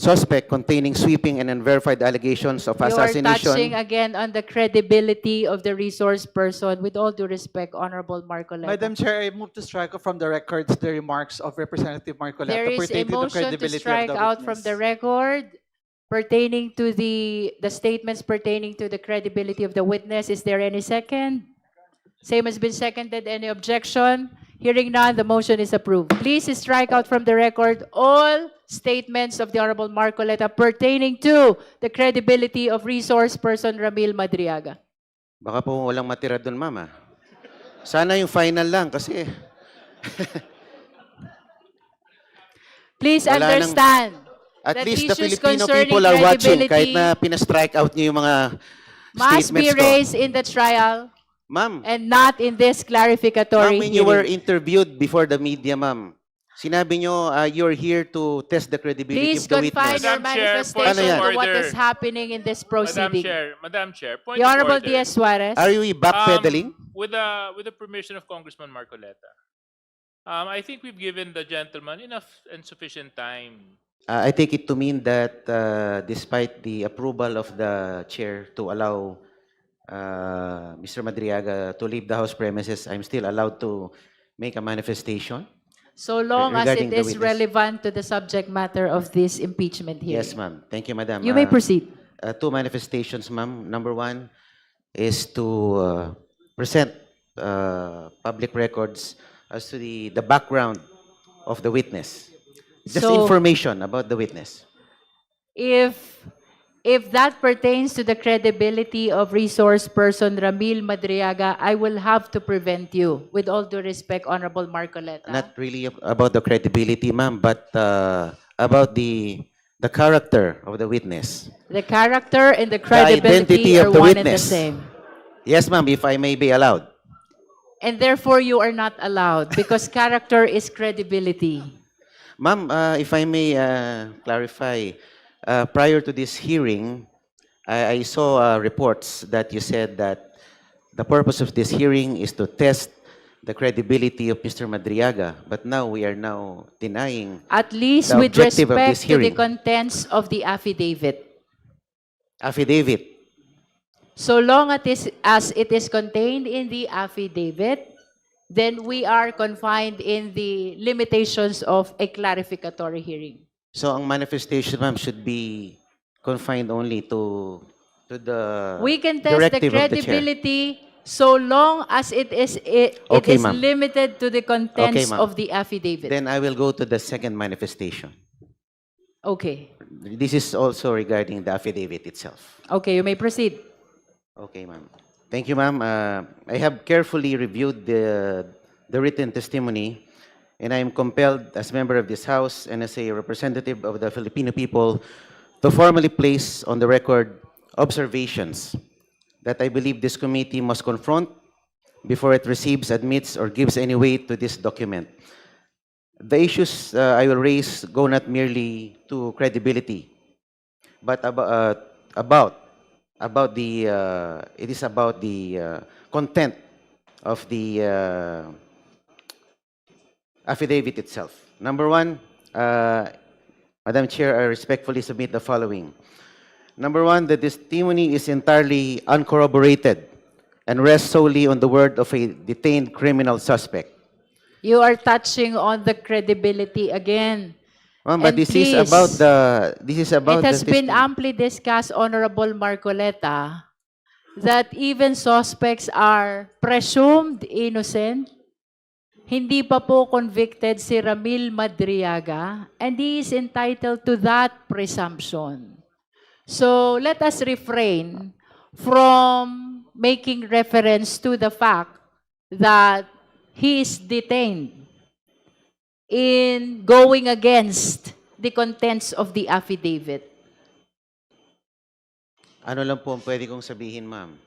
suspect containing sweeping and unverified allegations of You are touching assassination. again on the credibility of the resource person. With all due respect, Honorable Marcoleta. Madam Chair, I move to strike off from the records the remarks of Representative Marcoleta There is a pertaining to the motion to credibility strike of the out from the witness. record pertaining to the statements pertaining to the credibility of the witness. Is there any second? Same has been seconded. Any objection? Hearing none, the motion is approved. Please strike out from the record all statements of the Honorable Marcoleta pertaining to the credibility of resource person Ramil Madriaga. Baka po walang matira doon, mama. Sana yung final lang kasi Please Wala nang- understand at that least the issues Filipino concerning people are watching kahit credibility na pina-strike out niyo yung mga must be statements ko. raised in the trial Ma'am, and not in this clarificatory when you were hearing. interviewed before the media, ma'am, sinabi nyo you're here to test the credibility Please of the confine witness. your Madam Chair, manifestation point of to what order. is happening in this proceeding. Madam Chair, point The of Honorable order. Diaz Suarez. Are you backpedaling? With the permission of Congressman Marcoleta, I think we've given the gentleman enough and sufficient time. I take it to mean that despite the approval of the chair to allow Mr. Madriaga to leave the House premises, I'm still allowed to make a manifestation? So long as regarding it the is witness. relevant to the subject matter of this impeachment hearing. Yes, ma'am. Thank you, madam. You may proceed. Two manifestations, ma'am. Number one is to present public records as to the background of the witness. Just So- information about the witness. If that pertains to the credibility of resource person Ramil Madriaga, I will have to prevent you. With all due respect, Honorable Marcoleta. Not really about the credibility, ma'am, but about the character of the witness. The character and the credibility identity are of the one and the witness. same. Yes, ma'am, if I may be allowed. And therefore, you are not allowed because character is credibility. Ma'am, if I may clarify, prior to this hearing, I saw reports that you said that the purpose of this hearing is to test the credibility of Mr. Madriaga, but now we are now denying At least The with objective of respect this to the hearing. contents of the affidavit. affidavit. So long as it is contained in the affidavit, then we are confined in the limitations of a clarificatory hearing. So ang manifestation, ma'am, should be confined only to the We can test the directive of the chair. credibility so long as it is Okay, ma'am. limited to the contents Okay, ma'am. of the affidavit. Then I will go to the second manifestation. Okay. This is also regarding the affidavit itself. Okay, you may proceed. Okay, ma'am. Thank you, ma'am. I have carefully reviewed the written testimony, and I am compelled, as member of this House and as a representative of the Filipino people, to formally place on the record observations that I believe this committee must confront before it receives, admits, or gives any weight to this document. The issues I will raise go not merely to credibility, but about the it is about the content of the affidavit itself. Number one, Madam Chair, I respectfully submit the following. Number one, the testimony is entirely uncorroborated and rests solely on the word of a detained criminal suspect. You are touching on the credibility again. Ma'am, but And this is please, about It has the been testimony. amply discussed, Honorable Marcoleta, that even suspects are presumed innocent. Hindi pa po convicted si Ramil Madriaga, and he is entitled to that presumption. So let us refrain from making reference to the fact that he is detained in going against the contents of the affidavit. Ano lang po ang pwede kong sabihin, ma'am?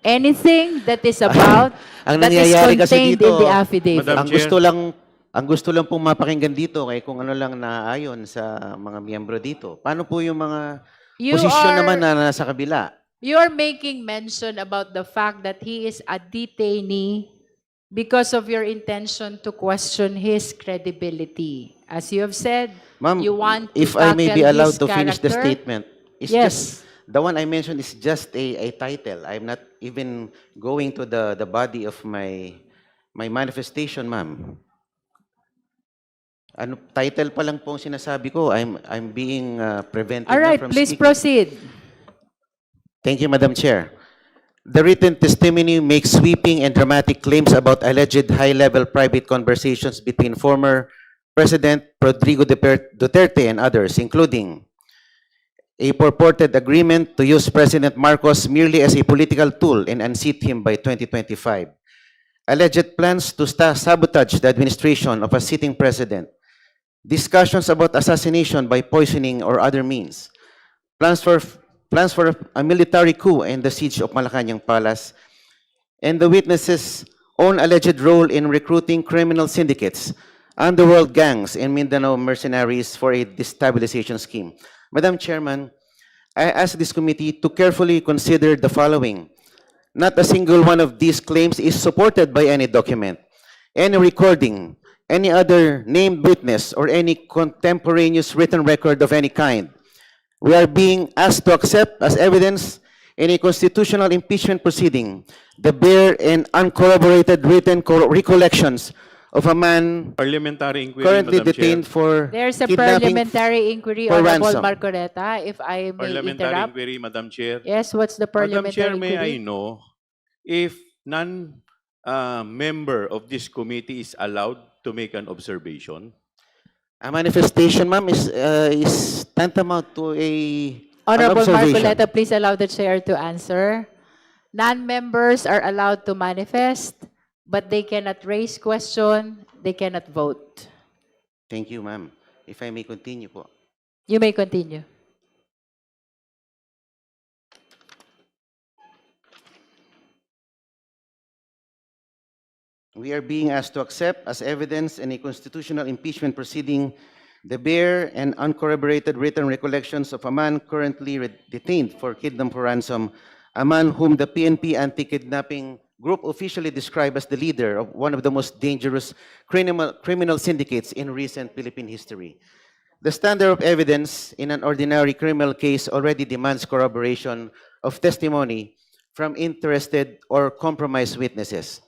Anything that is about, Ang that is nangyayari kasi contained dito, in the affidavit. Madam Chair. Ang gusto lang pong mapakinggan dito kay kung ano lang naayon sa mga miyembro dito. Paano po yung mga You posisyon are- naman na nasa kabila? You're making mention about the fact that he is a detainee because of your intention to question his credibility. As you have said, Ma'am, you want to if I may be tackle allowed his to finish the character. statement, it's Yes. just, the one I mentioned is just a title. I'm not even going to the body of my manifestation, ma'am. Ano, title pa lang po ang sinasabi ko. I'm being prevented All na right, from please speaking. proceed. Thank you, Madam Chair. The written testimony makes sweeping and dramatic claims about alleged high-level private conversations between former President Rodrigo Duterte and others, including a purported agreement to use President Marcos merely as a political tool and unseat him by 2025, alleged plans to sabotage the administration of a sitting president, discussions about assassination by poisoning or other means, plans for a military coup and the siege of Malacanang Palace, and the witnesses' own alleged role in recruiting criminal syndicates, underworld gangs, and Mindanao mercenaries for a destabilization scheme. Madam Chairman, I ask this committee to carefully consider the following. Not a single one of these claims is supported by any document, any recording, any other named witness, or any contemporaneous written record of any kind. We are being asked to accept as evidence in a constitutional impeachment proceeding the bare and uncorroborated written recollections of a man Parliamentary inquiry, currently Madam Chair. detained for There's a kidnapping. parliamentary inquiry, for Honorable ransom. Marcoleta, if I may Parliamentary interrupt. inquiry, Madam Chair. Yes, what's the Madam parliamentary Chair, may inquiry? I know if member of this committee is allowed to make an observation? A manifestation, ma'am, is tantamount to an Honorable observation. Marcoleta, please allow the chair to answer. Non-members are allowed to manifest, but they cannot raise question, they cannot vote. Thank you, ma'am. If I may continue po. You may continue. We are being asked to accept as evidence in a constitutional impeachment proceeding the bare and uncorroborated written recollections of a man currently detained for kidnapping for ransom, a man whom the PNP anti-kidnapping group officially described as the leader of one of the most dangerous criminal syndicates in recent Philippine history. The standard of evidence in an ordinary criminal case already demands corroboration of testimony from interested or compromised witnesses.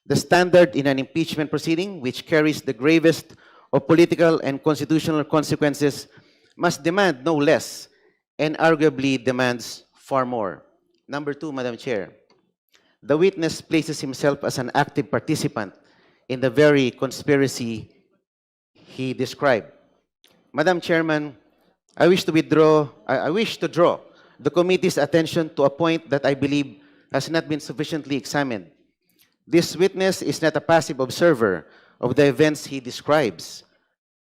The standard in an impeachment proceeding, which carries the gravest of political and constitutional consequences, must demand no less and arguably demands far more. Number two, Madam Chair, the witness places himself as an active participant in the very conspiracy he described. Madam Chairman, I wish to draw the committee's attention to a point that I believe has not been sufficiently examined. This witness is not a passive observer of the events he describes.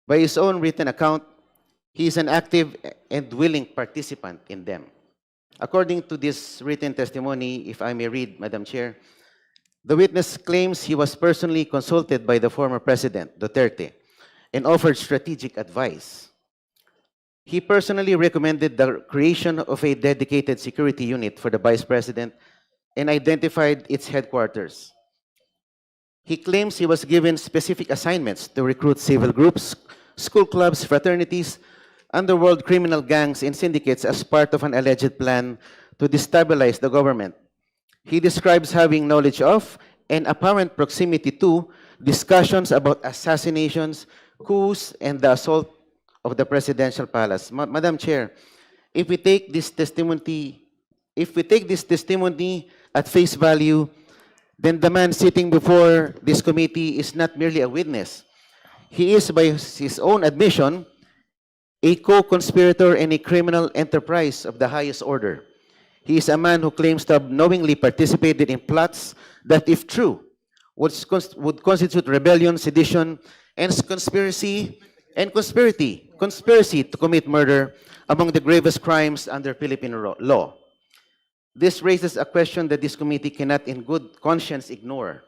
By his own written account, he is an active and willing participant in them. According to this written testimony, if I may read, Madam Chair, the witness claims he was personally consulted by the former President, Duterte, and offered strategic advice. He personally recommended the creation of a dedicated security unit for the Vice President and identified its headquarters. He claims he was given specific assignments to recruit civil groups, school clubs, fraternities, underworld criminal gangs, and syndicates as part of an alleged plan to destabilize the government. He describes having knowledge of and apparent proximity to discussions about assassinations, coups, and the assault of the presidential palace. Madam Chair, if we take this testimony at face value, then the man sitting before this committee is not merely a witness. He is, by his own admission, a co-conspirator in a criminal enterprise of the highest order. He is a man who claims to have knowingly participated in plots that, if true, would constitute rebellion, sedition, and conspiracy to commit murder among the gravest crimes under Philippine law. This raises a question that this committee cannot in good conscience ignore.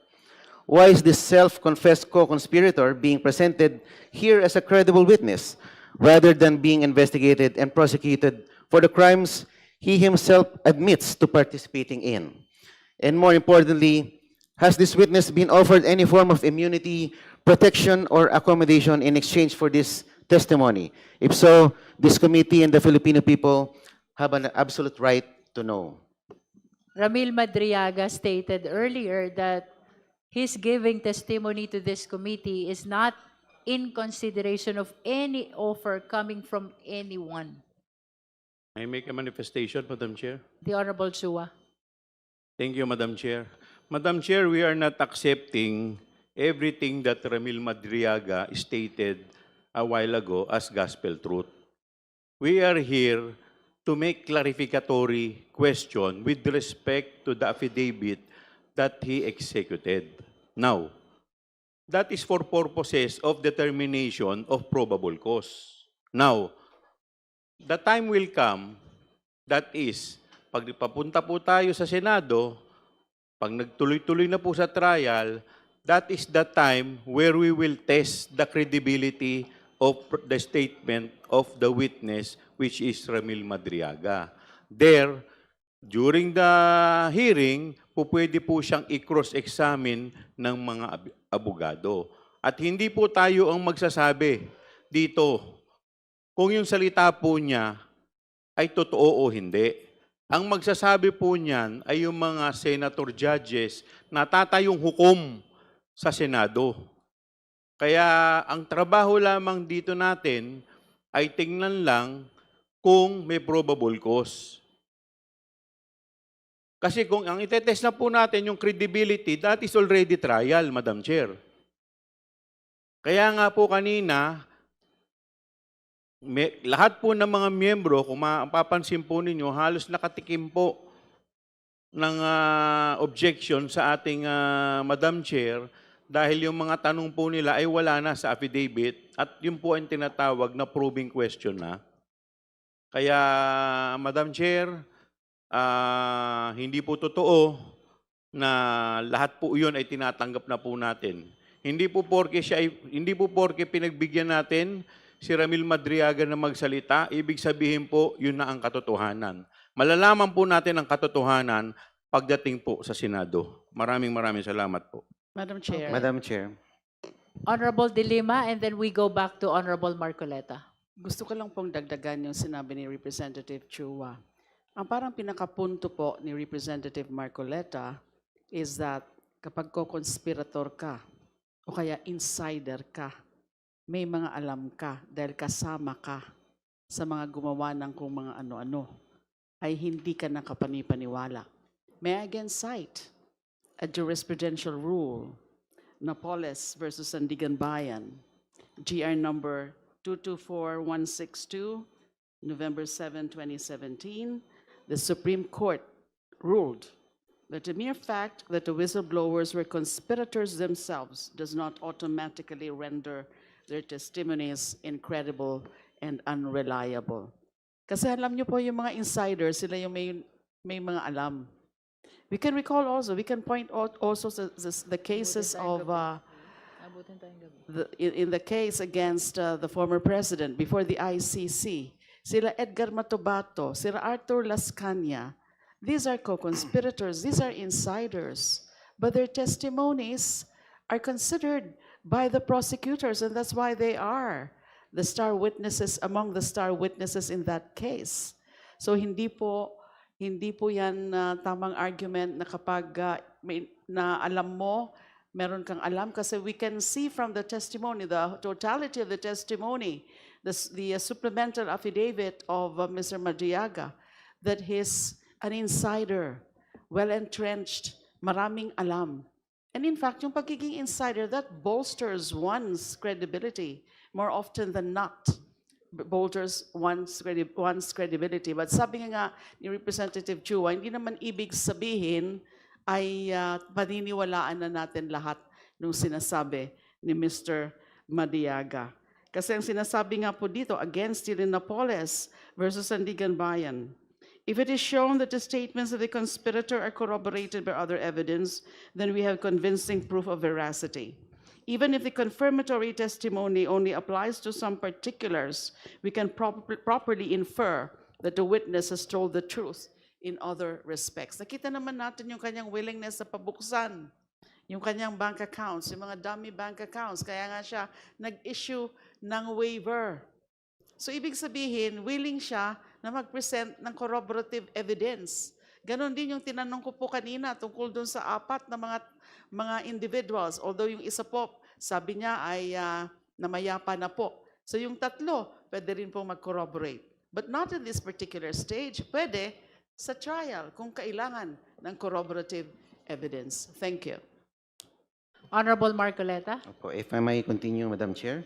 Why is this self-confessed co-conspirator being presented here as a credible witness, rather than being investigated and prosecuted for the crimes he himself admits to participating in? And more importantly, Has this witness been offered any form of immunity, protection, or accommodation in exchange for this testimony? If so, this committee and the Filipino people have an absolute right to know. Ramil Madriaga stated earlier that his giving testimony to this committee is not in consideration of any offer coming from anyone. I make a manifestation, Madam Chair. The Honorable Chua. Thank you, Madam Chair. Madam Chair, we are not accepting everything that Ramil Madriaga stated a while ago as gospel truth. We are here to make clarificatory question with respect to the affidavit that he executed. Now, that is for purposes of determination of probable cause. Now, the time will come, that is, pag papunta po tayo sa Senado, pag nagtuloy-tuloy na po sa trial, that is the time where we will test the credibility of the statement of the witness, which is Ramil Madriaga. There, during the hearing, pwede po siyang i-cross-examine ng mga abogado. At hindi po tayo ang magsasabi dito kung yung salita po niya ay totoo o hindi. Ang magsasabi po niyan ay yung mga senator judges na tatayong hukom sa Senado. Kaya ang trabaho lamang dito natin ay tingnan lang kung may probable cause. Kasi kung ang itetest na po natin yung credibility, that is already trial, Madam Chair. Kaya nga po kanina, lahat po ng mga miyembro, kung mapapansin po ninyo, halos nakatikim po ng objection sa ating Madam Chair dahil yung mga tanong po nila ay wala na sa affidavit at yun po ang tinatawag na probing question na. Kaya, Madam Chair, hindi po totoo na lahat po yun ay tinatanggap na po natin. Hindi po porke pinagbigyan natin si Ramil Madriaga na magsalita, ibig sabihin po, yun na ang katotohanan. Malalaman po natin ang katotohanan pagdating po sa Senado. Maraming salamat po. Madam Chair. Madam Chair. Honorable De Lima, and then we go back to Honorable Marcoleta. Gusto ko lang pong dagdagan yung sinabi ni Representative Chua. Ang parang pinakapunto po ni Representative Marcoleta is that kapag co-conspirator ka o kaya insider ka, may mga alam ka dahil kasama ka sa mga gumawa ng kung mga ano-ano, ay hindi ka nakapanipaniwala. May I again cite a jurisprudential rule, Napoles versus Sandigan Bayan, GR number 224162, November 7, 2017, the Supreme Court ruled that the mere fact that the whistleblowers were conspirators themselves does not automatically render their testimonies incredible and unreliable. Kasi alam niyo po yung mga insiders, sila yung may mga alam. We can recall also, we can point out also the cases of, in the case against the former president before the ICC, sila Edgar Matobato, sila Arthur Lascania, these are co-conspirators, these are insiders, but their testimonies are considered by the prosecutors, and that's why they are the star witnesses, among the star witnesses in that case. So hindi po yan tamang argument na kapag na alam mo, meron kang alam, kasi we can see from the testimony, the totality of the testimony, the supplemental affidavit of Mr. Madriaga, that he's an insider, well-entrenched, maraming alam. And in fact, yung pagiging insider, that bolsters one's credibility more often than not. Bolsters one's credibility. But sabi nga ni Representative Chua, hindi naman ibig sabihin ay paniniwalaan na natin lahat ng sinasabi ni Mr. Madriaga. Kasi ang sinasabi nga po dito, against Napoles versus Sandigan Bayan, if it is shown that the statements of the conspirator are corroborated by other evidence, then we have convincing proof of veracity. Even if the confirmatory testimony only applies to some particulars, we can properly infer that the witness has told the truth in other respects. Nakita naman natin yung kanyang willingness sa pabuksan yung kanyang bank accounts, yung mga dummy bank accounts. Kaya nga siya nag-issue ng waiver. So ibig sabihin, willing siya na mag-present ng corroborative evidence. Ganon din yung tinanong ko po kanina tungkol dun sa apat na mga individuals. Although yung isa po, sabi niya ay namayapa na po. So yung tatlo, pwede rin po mag-corroborate. But not in this particular stage. Pwede sa trial kung kailangan ng corroborative evidence. Thank you. Honorable Marcoleta? Opo, if I may continue, Madam Chair.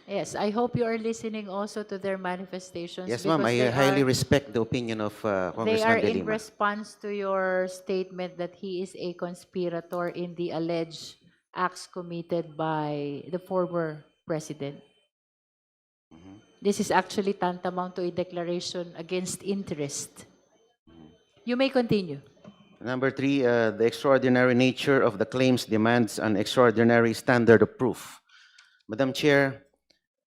Yes, I hope you are listening also to their manifestations. Yes, ma'am. because I they highly are- respect the opinion of They are Congressman De in Lima. response to your statement that he is a conspirator in the alleged acts committed by the former president. This is actually tantamount to a declaration against interest. You may continue. Number 3, the extraordinary nature of the claims demands an extraordinary standard of proof. Madam Chair,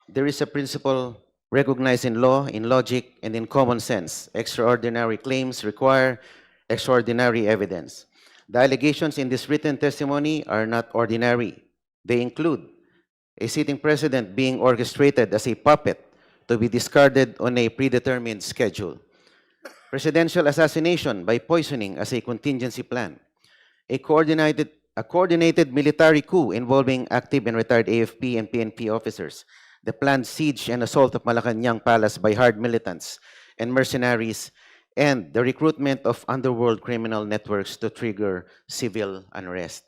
there is a principle recognized in law, in logic, and in common sense. Extraordinary claims require extraordinary evidence. The allegations in this written testimony are not ordinary. They include a sitting president being orchestrated as a puppet to be discarded on a predetermined schedule. Presidential assassination by poisoning as a contingency plan. A coordinated military coup involving active and retired AFP and PNP officers. The planned siege and assault of Malacanang Palace by hard militants and mercenaries, and the recruitment of underworld criminal networks to trigger civil unrest.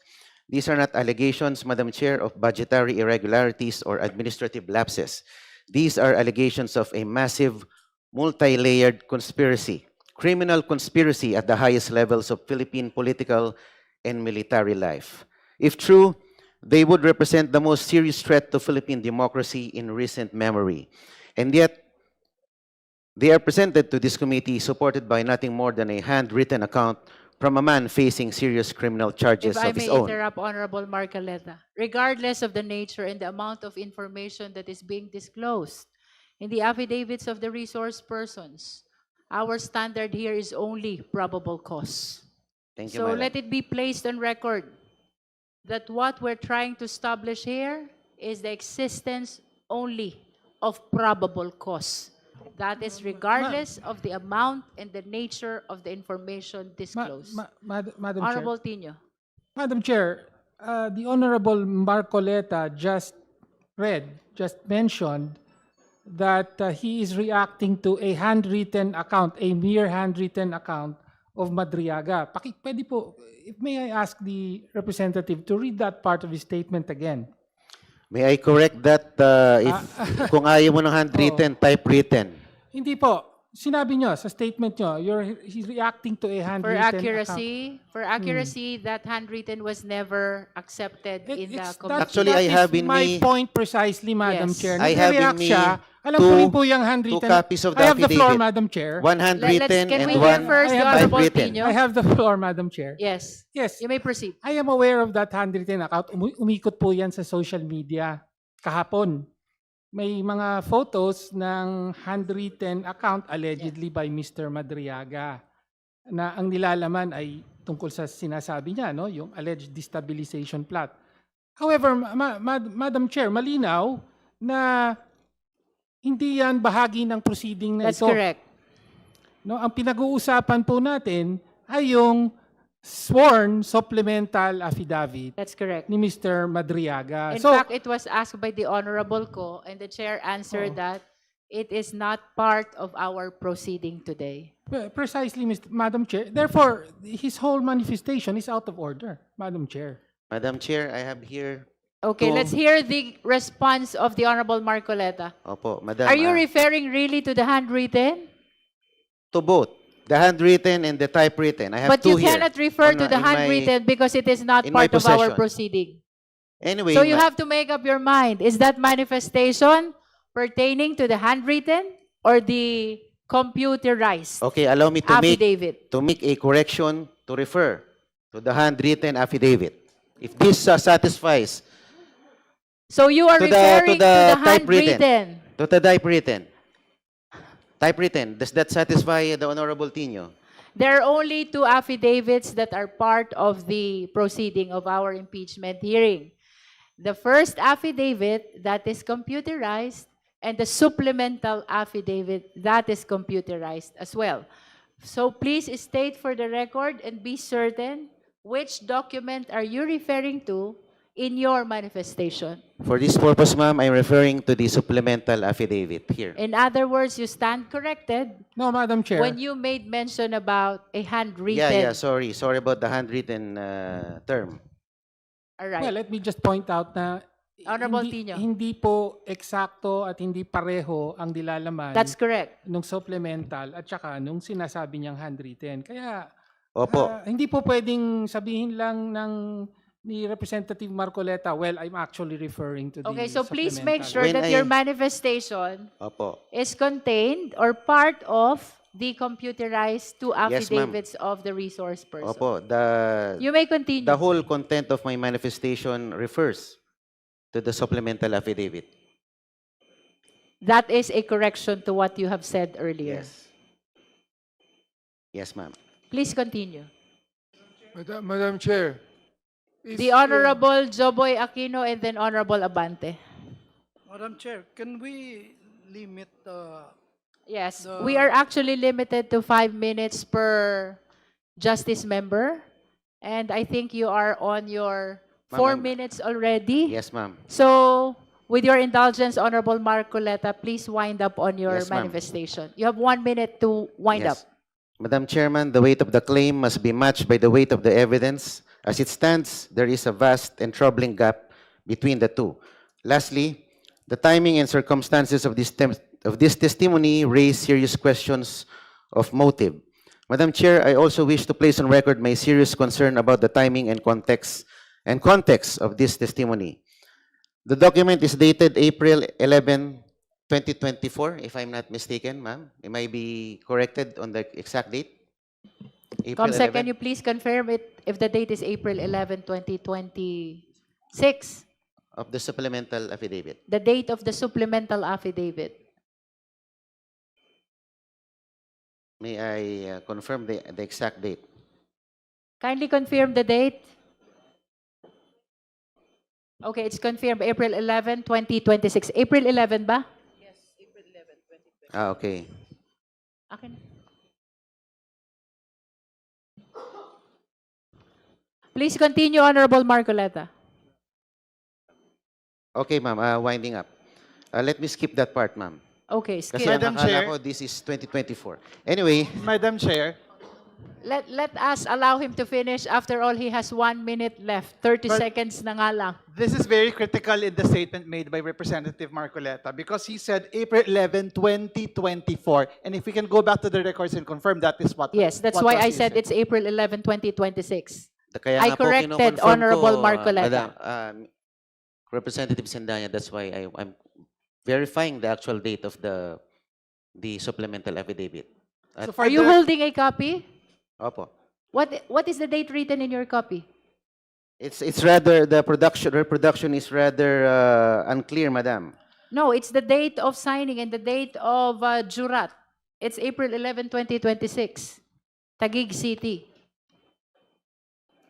These are not allegations, Madam Chair, of budgetary irregularities or administrative lapses. These are allegations of a massive, multi-layered conspiracy, criminal conspiracy at the highest levels of Philippine political and military life. If true, they would represent the most serious threat to Philippine democracy in recent memory. And yet, they are presented to this committee supported by nothing more than a handwritten account from a man facing serious criminal charges If I of his may own. interrupt, Honorable Marcoleta, regardless of the nature and the amount of information that is being disclosed in the affidavits of the resource persons, our standard here is only probable cause. Thank you, So Madam. let it be placed on record that what we're trying to establish here is the existence only of probable cause. That is regardless of the amount and the nature of the information disclosed. Madam Chair. Honorable Tino. Madam Chair, the Honorable Marcoleta just mentioned that he is reacting to a handwritten account, a mere handwritten account of Madriaga. Pwede po, may I ask the representative to read that part of his statement again? May I correct that kung ayaw mo ng handwritten, typewritten. Hindi po. Sinabi nyo sa statement nyo, he's reacting to a For handwritten accuracy, that handwritten was never accepted in the committee. Actually, I have in my me- point precisely, Madam Yes. Chair. I have in Nagre-react me siya. Alam ko rin po yung handwritten. two copies of the I have the floor, affidavit. Madam Chair. One handwritten Can and we hear one first the I have Honorable typewritten. Tino? I have the floor, Madam Chair. Yes, Yes, you may proceed. I am aware of that handwritten account. Umikot po yan sa social media kahapon. May mga photos ng handwritten account allegedly by Mr. Madriaga na ang nilalaman ay tungkol sa sinasabi niya, no, yung alleged destabilization plot. However, Madam Chair, malinaw na hindi yan bahagi ng proceeding na That's ito. correct. No, ang pinag-uusapan po natin ay yung sworn supplemental affidavit That's correct. ni Mr. Madriaga. In fact, it was asked by the Honorable Ko, and the Chair answered that it is not part of our proceeding today. Precisely, Madam Chair. Therefore, his whole manifestation is out of order, Madam Chair. Madam Chair, I have here. Okay, To- let's hear the response of the Honorable Marcoleta. Opo, Madam. Are you referring really to the handwritten? to both the handwritten and the typewritten? I have But two you here. cannot refer to on, the in my- handwritten because it is not in my part of our possession. proceeding. Anyway, So you have to make up your mind. Is that manifestation pertaining to the handwritten or the computerized okay, allow me to affidavit? make a correction to refer to the handwritten affidavit. If this satisfies So you are to the- referring to to the the typewritten. handwritten. to the typewritten. Typewritten, does that satisfy the Honorable Tino? There are only two affidavits that are part of the proceeding of our impeachment hearing. The first affidavit that is computerized and the supplemental affidavit that is computerized as well. So please state for the record and be certain which document are you referring to in your manifestation. For this purpose, ma'am, I'm referring to the supplemental affidavit here. In other words, you stand corrected No, Madam Chair. when you made mention about a handwritten. Yeah, sorry. Sorry about the handwritten term. All Well, right. let me just point out na Honorable hindi, Tino. hindi po eksakto at hindi pareho ang dilalaman That's correct. nung supplemental at saka nung sinasabi niyang handwritten. Kaya Opo. hindi po pwedeng sabihin lang ni Representative Marcoleta, well, I'm actually referring to the Okay, so please make supplemental. sure When that I- your manifestation Opo. is contained or part of the computerized two Yes, ma'am. affidavits of the resource person. Opo. You may continue. The whole content of my manifestation refers to the supplemental affidavit. That is a correction to what you have said earlier. Yes. Yes, ma'am. Please continue. Madam Chair. The Honorable Joboy Aquino and then Honorable Abante. Madam Chair, can we limit Yes, The- we are actually limited to 5 minutes per justice member. And I think you are on your Ma'am, 4 I'm- minutes already. Yes, ma'am. So, with your indulgence, Honorable Marcoleta, please wind up on your Yes, ma'am. manifestation. You have 1 minute to wind up. Yes. Madam Chairman, the weight of the claim must be matched by the weight of the evidence. As it stands, there is a vast and troubling gap between the two. Lastly, the timing and circumstances of this testimony raise serious questions of motive. Madam Chair, I also wish to place on record my serious concern about the timing and context of this testimony. The document is dated April 11, 2024, if I'm not mistaken, ma'am. Am I be corrected on the exact date? April Comsec, can 11? you please confirm it if the date is April 11, 2026? Of the supplemental affidavit. The date of the supplemental affidavit. May I confirm the exact date? Kindly confirm the date. Okay, it's confirmed April 11, 2026. April 11 ba? Ah, okay. Akin. Please continue, Honorable Marcoleta. Okay, ma'am. Winding up. Let me skip that part, ma'am. Okay, Kasi skip. ang Madam akala Chair. ko, this is 2024. Anyway, Madam Chair, Let us allow him to finish. After all, he has 1 minute left. 30 But- seconds na nga lang. this is very critical in the statement made by Representative Marcoleta because he said April 11, 2024. And if we can go back to the records and confirm that is what Yes, that's what why was I he said it's April 11, 2026. kaya I nga po corrected kino-confirm Honorable ko, Marcoleta. Representative Sendanya, that's why I'm verifying the actual date of the supplemental affidavit. So for Are you the- holding a copy? Opo. What is the date written in your copy? It's rather, the reproduction is rather unclear, madam. No, it's the date of signing and the date of jurat. It's April 11, 2026. Taguig City.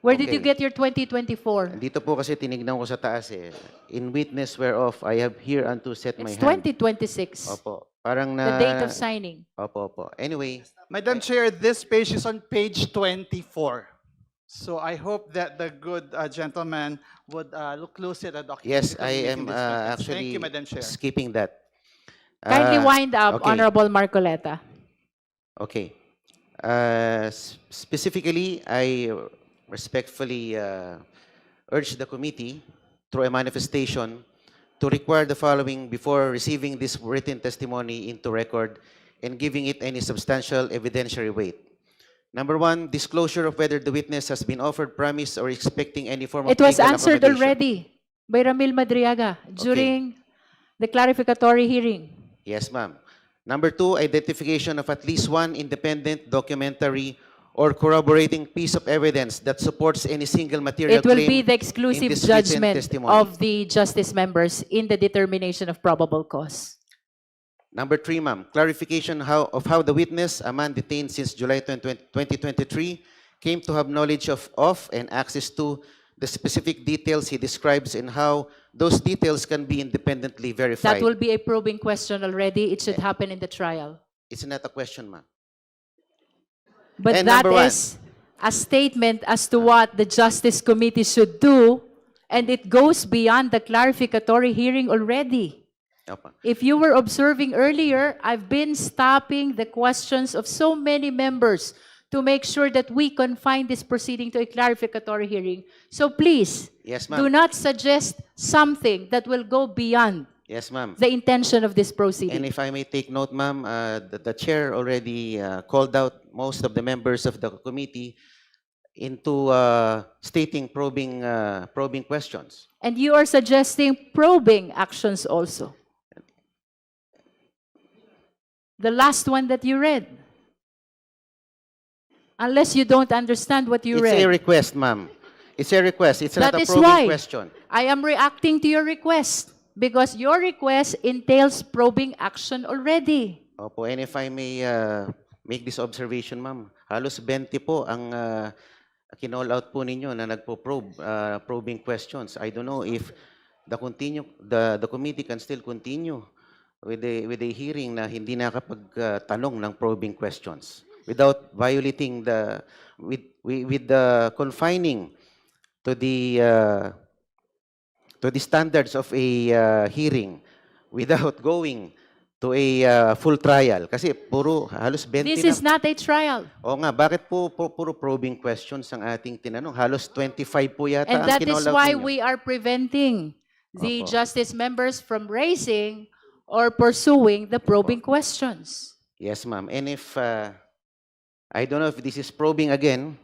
Where did you Okay. get your 2024? Dito po kasi tinignan ko sa taas eh. In witness whereof, I have here unto set my It's hand. 2026. Opo. Parang The na... date of signing. Opo. Anyway, Madam Chair, this page is on page 24. So I hope that the good gentleman would look closely at the document. yes, because I we're am making this conference. actually Thank you, Madam Chair. skipping that. Kindly wind up, okay. Honorable Marcoleta. Okay. Specifically, I respectfully urge the committee through a manifestation to require the following before receiving this written testimony into record and giving it any substantial evidentiary weight. Number one, disclosure of whether the witness has been offered, promise, or expecting any form of It was legal answered accommodation. already by Ramil Madriaga during the clarificatory hearing. Yes, ma'am. Number two, identification of at least one independent, documentary, or corroborating piece of evidence that supports any single material It will claim be the exclusive this written judgment testimony. of the justice members in the determination of probable cause. Number 3, ma'am, clarification of how the witness, a man detained since July 2023, came to have knowledge of and access to the specific details he describes and how those details can be independently verified. That will be a probing question already. It should happen in the trial. It's not a question, ma'am. But And that number one. is a statement as to what the Justice Committee should do, and it goes beyond the clarificatory hearing already. Opo. If you were observing earlier, I've been stopping the questions of so many members to make sure that we confine this proceeding to a clarificatory hearing. So please, Yes, do ma'am. not suggest something that will go beyond Yes, ma'am. the intention of this And proceeding. if I may take note, ma'am, the chair already called out most of the members of the committee into stating probing questions. And you are suggesting probing actions also. The last one that you read. Unless you don't understand what you It's read. a request, ma'am. It's a request. It's not That a is probing why question. I am reacting to your request because your request entails probing action already. Opo, and if I may make this observation, ma'am, halos 20 po ang kinall out po ninyo na probing questions. I don't know if the committee can still continue with a hearing na hindi nakapagtanong ng probing questions without violating with the confining to the standards of a hearing without going to a full trial. Kasi halos 20 This na. is not a trial. Oo nga, bakit puro probing questions ang ating tinanong? Halos 25 po yata And ang that is kinall out why ninyo. we are preventing the Opo. justice members from raising or pursuing the probing questions. Yes, ma'am. And if, I don't know if this is probing again,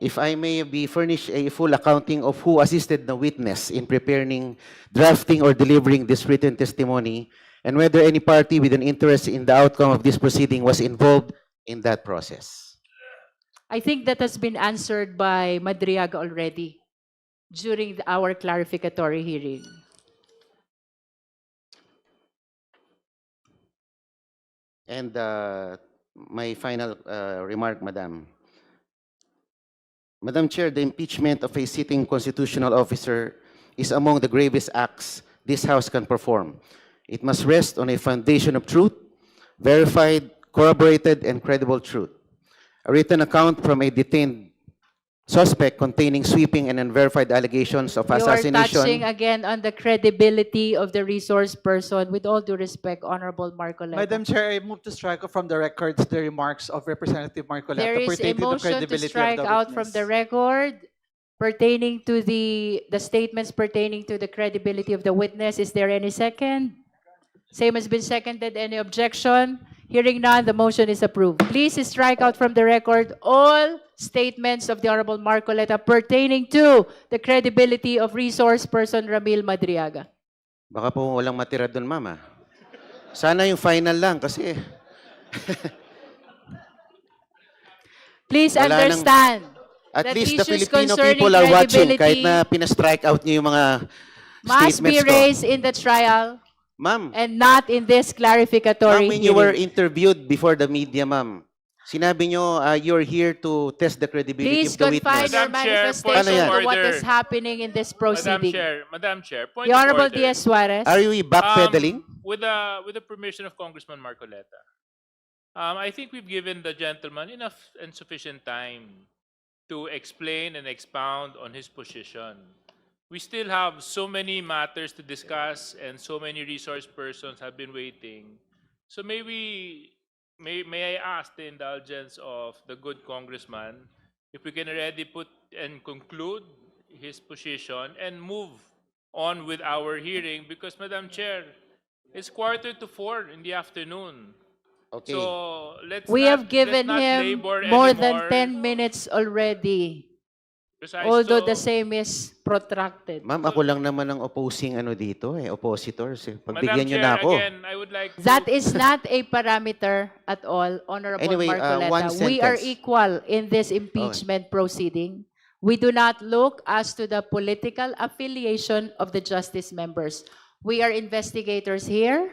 if I may be furnished a full accounting of who assisted the witness in preparing, drafting, or delivering this written testimony, and whether any party with an interest in the outcome of this proceeding was involved in that process. I think that has been answered by Madriaga already during our clarificatory hearing. And my final remark, Madam. Madam Chair, the impeachment of a sitting constitutional officer is among the gravest acts this House can perform. It must rest on a foundation of truth, verified, corroborated, and credible truth. A written account from a detained suspect containing sweeping and unverified allegations of You are touching assassination. again on the credibility of the resource person. With all due respect, Honorable Marcoleta. Madam Chair, I move to strike from the records the remarks of Representative Marcoleta There is a pertaining to the motion to credibility strike of the out from the witness. record pertaining to the statements pertaining to the credibility of the witness. Is there any second? Same has been seconded. Any objection? Hearing none, the motion is approved. Please strike out from the record all statements of the Honorable Marcoleta pertaining to the credibility of resource person Ramil Madriaga. Baka po walang matira doon, Mama. Sana yung final lang kasi Please Wala nang- understand at that least the issues Filipino concerning people are watching kahit credibility na pina-strike out niyo yung mga must be statements ko. raised in the trial Ma'am, and not in this clarificatory when you were hearing. interviewed before the media, ma'am, sinabi nyo you're here to test the credibility Please of the confine witness. your Madam Chair, manifestation point of to what order. is happening in this proceeding. Madam Chair, point The of Honorable order. Diaz Suarez. Are you backpedaling? With the permission of Congressman Marcoleta, I think we've given the gentleman enough and sufficient time to explain and expound on his position. We still have so many matters to discuss and so many resource persons have been waiting. So may I ask the indulgence of the good congressman if we can already put and conclude his position and move on with our hearing because, Madam Chair, it's 3:45 in the afternoon. Okay. So let's We not, have given let's not him labor more than anymore. 10 minutes already, Precise. although So, the same is protracted. Ma'am, ako lang naman ang opposing dito oppositors. Madam Pagbigyan nyo Chair, na ako. again, I would like to... That is not a parameter at all, Honorable Anyway, Marcoleta. one We are sentence. equal in this impeachment proceeding. We do not look as to the political affiliation of the justice members. We are investigators here,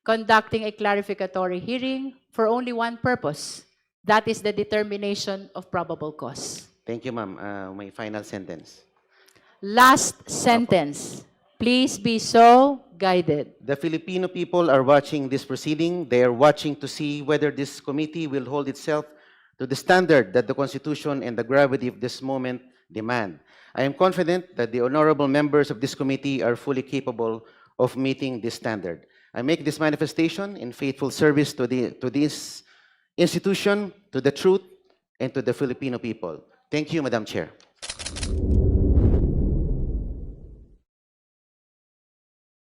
conducting a clarificatory hearing for only one purpose. That is the determination of probable cause. Thank you, ma'am. My final sentence. Last sentence. Please be so guided. The Filipino people are watching this proceeding. They are watching to see whether this committee will hold itself to the standard that the Constitution and the gravity of this moment demand. I am confident that the honorable members of this committee are fully capable of meeting this standard. I make this manifestation in faithful service to this institution, to the truth, and to the Filipino people. Thank you, Madam Chair.